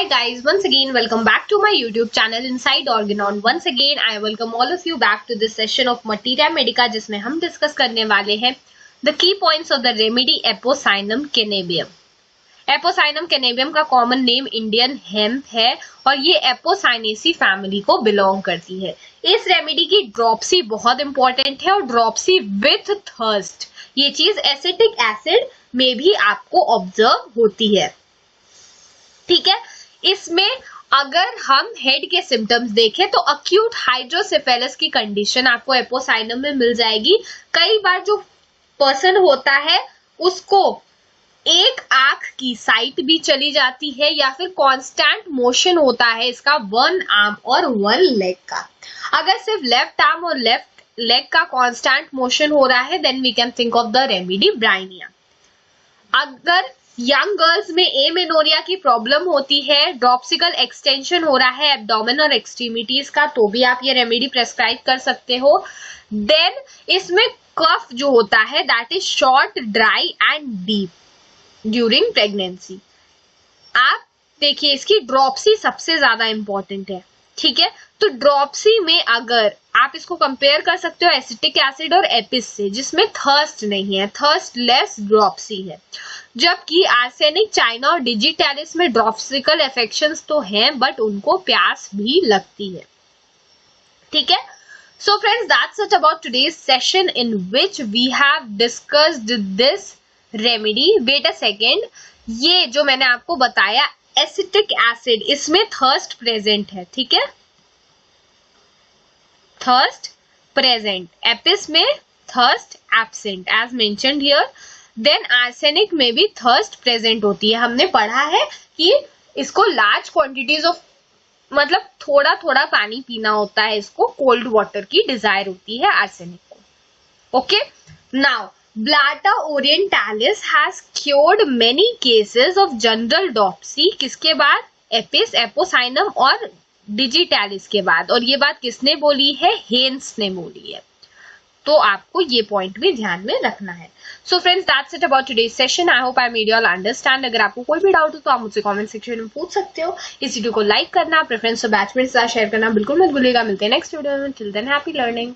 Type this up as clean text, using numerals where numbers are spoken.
Hi guys, once again welcome back to my YouTube channel Inside Organon. Once again I welcome all of you back to this session of Materiamedica जिसमें हम discuss करने वाले हैं the key points of the remedy Apocynam Cannabium. Apocynam Cannabium का common name Indian hemp है और ये Apocynaceae family को बिलोंग करती है। इस रेमेडी की ड्रॉप्सी बहुत इंपॉर्टेंट है और ड्रॉप्सी विथ थर्स्ट, ये चीज एसिटिक एसिड में भी आपको ऑब्जर्व होती है। ठीक है, इसमें अगर हम हेड के सिम्टम्स देखें तो अक्यूट हाइड्रोसेफेलस की कंडीशन आपको एपोसाइनम में मिल जाएगी। कई बार जो पर्सन होता है उसको एक आंख की साइट भी चली जाती है या फिर कांस्टेंट मोशन होता है इसका वन आर्म और वन लेग का। अगर सिर्फ लेफ्ट आर्म और लेफ्ट लेग का कांस्टेंट मोशन हो रहा है then we can think of the remedy bryonia. अगर यंग गर्ल्स में एमेनोरिया की प्रॉब्लम होती है, ड्रॉप्सिकल एक्सटेंशन हो रहा है एब्डोमेन और एक्सट्रीमिटीज का, तो भी आप ये रेमेडी प्रेस्क्राइब कर सकते हो। देन इसमें कफ जो होता है that is short, dry and deep during pregnancy. आप देखिए इसकी ड्रॉप्सी सबसे ज्यादा इंपॉर्टेंट है। ठीक है, तो ड्रॉप्सी में अगर आप इसको कंपेयर कर सकते हो एसिटिक एसिड और एपिस से जिसमें थर्स्ट नहीं है, थर्स्ट लेस ड्रॉप्सी है, जबकि आर्सेनिक, चाइना और डिजिटैलिस में ड्रॉप्सिकल अफेक्शंस तो हैं बट उनको प्यास भी लगती है। ठीक है, so friends that's it about today's session in which we have discussed this remedy. Wait a second, ये जो मैंने आपको बताया एसिटिक एसिड इसमें थर्स्ट प्रेजेंट है। ठीक है, थर्स्ट प्रेजेंट, एपिस में thirst absent as mentioned here. Then arsenic में भी थर्स्ट प्रेजेंट होती है। हमने पढ़ा है कि इसको लार्ज क्वांटिटीज ऑफ मतलब थोड़ा थोड़ा पानी पीना होता है, इसको कोल्ड वाटर की डिजायर होती है आर्सेनिक को। Okay, now Blatta orientalis has cured many cases of general dropsy, किसके बाद? एपिस, एपोसाइनम और डिजिटैलिस के बाद। और ये बात किसने बोली है? हेन्स ने बोली है। तो आपको ये पॉइंट भी ध्यान में रखना है। So friends that's it about today's session. I hope I made you all understand. अगर आपको कोई भी डाउट हो तो आप मुझसे कमेंट सेक्शन में पूछ सकते हो। इस वीडियो को लाइक करना, प्रेफरेंस और बैचमेट्स के साथ शेयर करना बिल्कुल मत भूलिएगा। मिलते हैं नेक्स्ट वीडियो में। Till than happy learning.